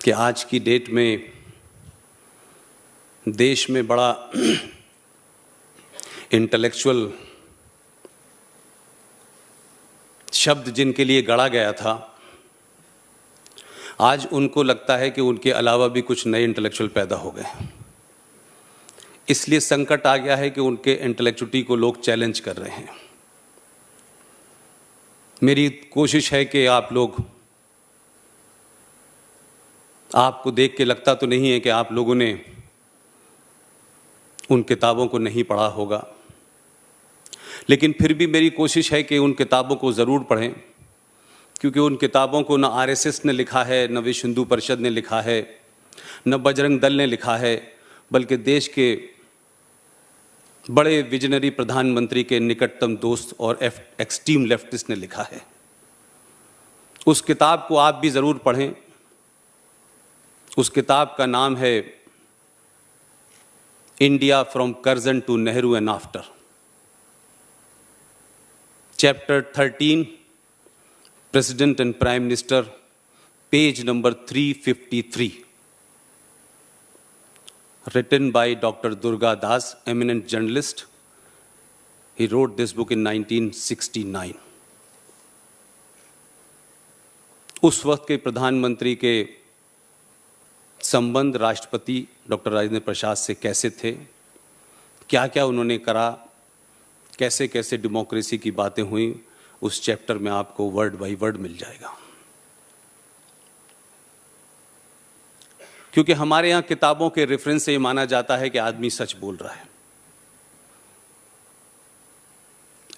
कि आज की डेट में देश में बड़ा इंटेलेक्चुअल शब्द जिनके लिए गढ़ा गया था, आज उनको लगता है कि उनके अलावा भी कुछ नए इंटेलेक्चुअल पैदा हो गए। इसलिए संकट आ गया है कि उनके इंटेलेक्चुअलिटी को लोग चैलेंज कर रहे हैं। मेरी कोशिश है कि आप लोग, आपको देख के लगता तो नहीं है कि आप लोगों ने उन किताबों को नहीं पढ़ा होगा, लेकिन फिर भी मेरी कोशिश है कि उन किताबों को ज़रूर पढ़ें, क्योंकि उन किताबों को न आरएसएस ने लिखा है, न विश्व हिंदू परिषद ने लिखा है, न बजरंग दल ने लिखा है, बल्कि देश के बड़े विजनरी प्रधानमंत्री के निकटतम दोस्त और एक्सट्रीम लेफ्टिस्ट ने लिखा है। उस किताब को आप भी ज़रूर पढ़ें। उस किताब का नाम है India from Curzon to Nehru and after. Chapter 13, president and prime minister, page number 353, written by Dr. Durga Das, eminent journalist. He wrote this book in 1969. उस वक्त के प्रधानमंत्री के संबंध राष्ट्रपति डॉक्टर राजेंद्र प्रसाद से कैसे थे, क्या क्या उन्होंने करा, कैसे कैसे डेमोक्रेसी की बातें हुई, उस चैप्टर में आपको वर्ड बाय वर्ड मिल जाएगा। क्योंकि हमारे यहाँ किताबों के रेफरेंस से ये माना जाता है कि आदमी सच बोल रहा है।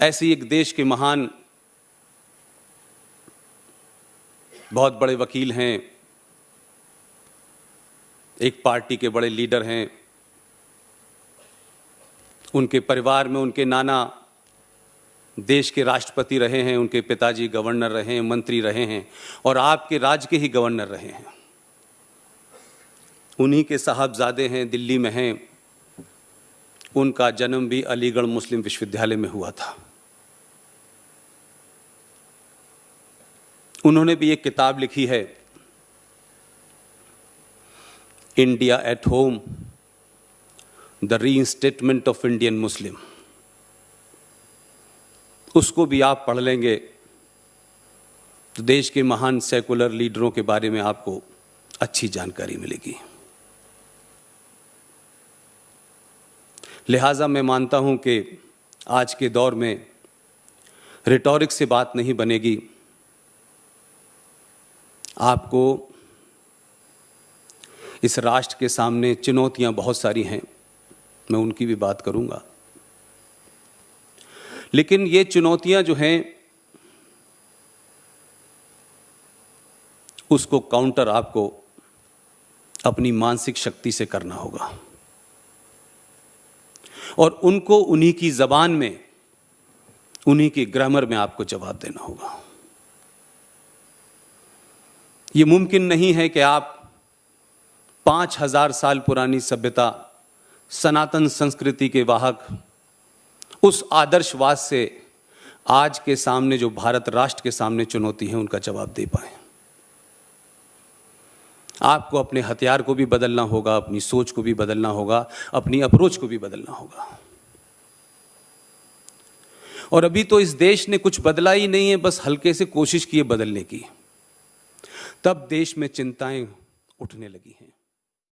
ऐसे ही एक देश के महान बहुत बड़े वकील हैं, एक पार्टी के बड़े लीडर हैं, उनके परिवार में उनके नाना देश के राष्ट्रपति रहे हैं, उनके पिताजी गवर्नर रहे हैं, मंत्री रहे हैं, और आपके राज्य के ही गवर्नर रहे हैं। उन्हीं के साहबजादे हैं, दिल्ली में हैं। उनका जन्म भी अलीगढ़ मुस्लिम विश्वविद्यालय में हुआ था। उन्होंने भी एक किताब लिखी है, India at home, the reinstatement of Indian Muslim. उसको भी आप पढ़ लेंगे तो देश के महान सेकुलर लीडरों के बारे में आपको अच्छी जानकारी मिलेगी। लिहाजा मैं मानता हूं कि आज के दौर में रिटॉरिक से बात नहीं बनेगी। आपको इस राष्ट्र के सामने चुनौतियां बहुत सारी हैं, मैं उनकी भी बात करूंगा, लेकिन ये चुनौतियां जो हैं उसको काउंटर आपको अपनी मानसिक शक्ति से करना होगा, और उनको उन्हीं की जबान में, उन्हीं की ग्रामर में आपको जवाब देना होगा। ये मुमकिन नहीं है कि आप 5000 साल पुरानी सभ्यता, सनातन संस्कृति के वाहक, उस आदर्शवाद से आज के सामने जो भारत राष्ट्र के सामने चुनौती है उनका जवाब दे पाए। आपको अपने हथियार को भी बदलना होगा, अपनी सोच को भी बदलना होगा, अपनी अप्रोच को भी बदलना होगा। और अभी तो इस देश ने कुछ बदला ही नहीं है, बस हल्के से कोशिश की है बदलने की, तब देश में चिंताएं उठने लगी हैं।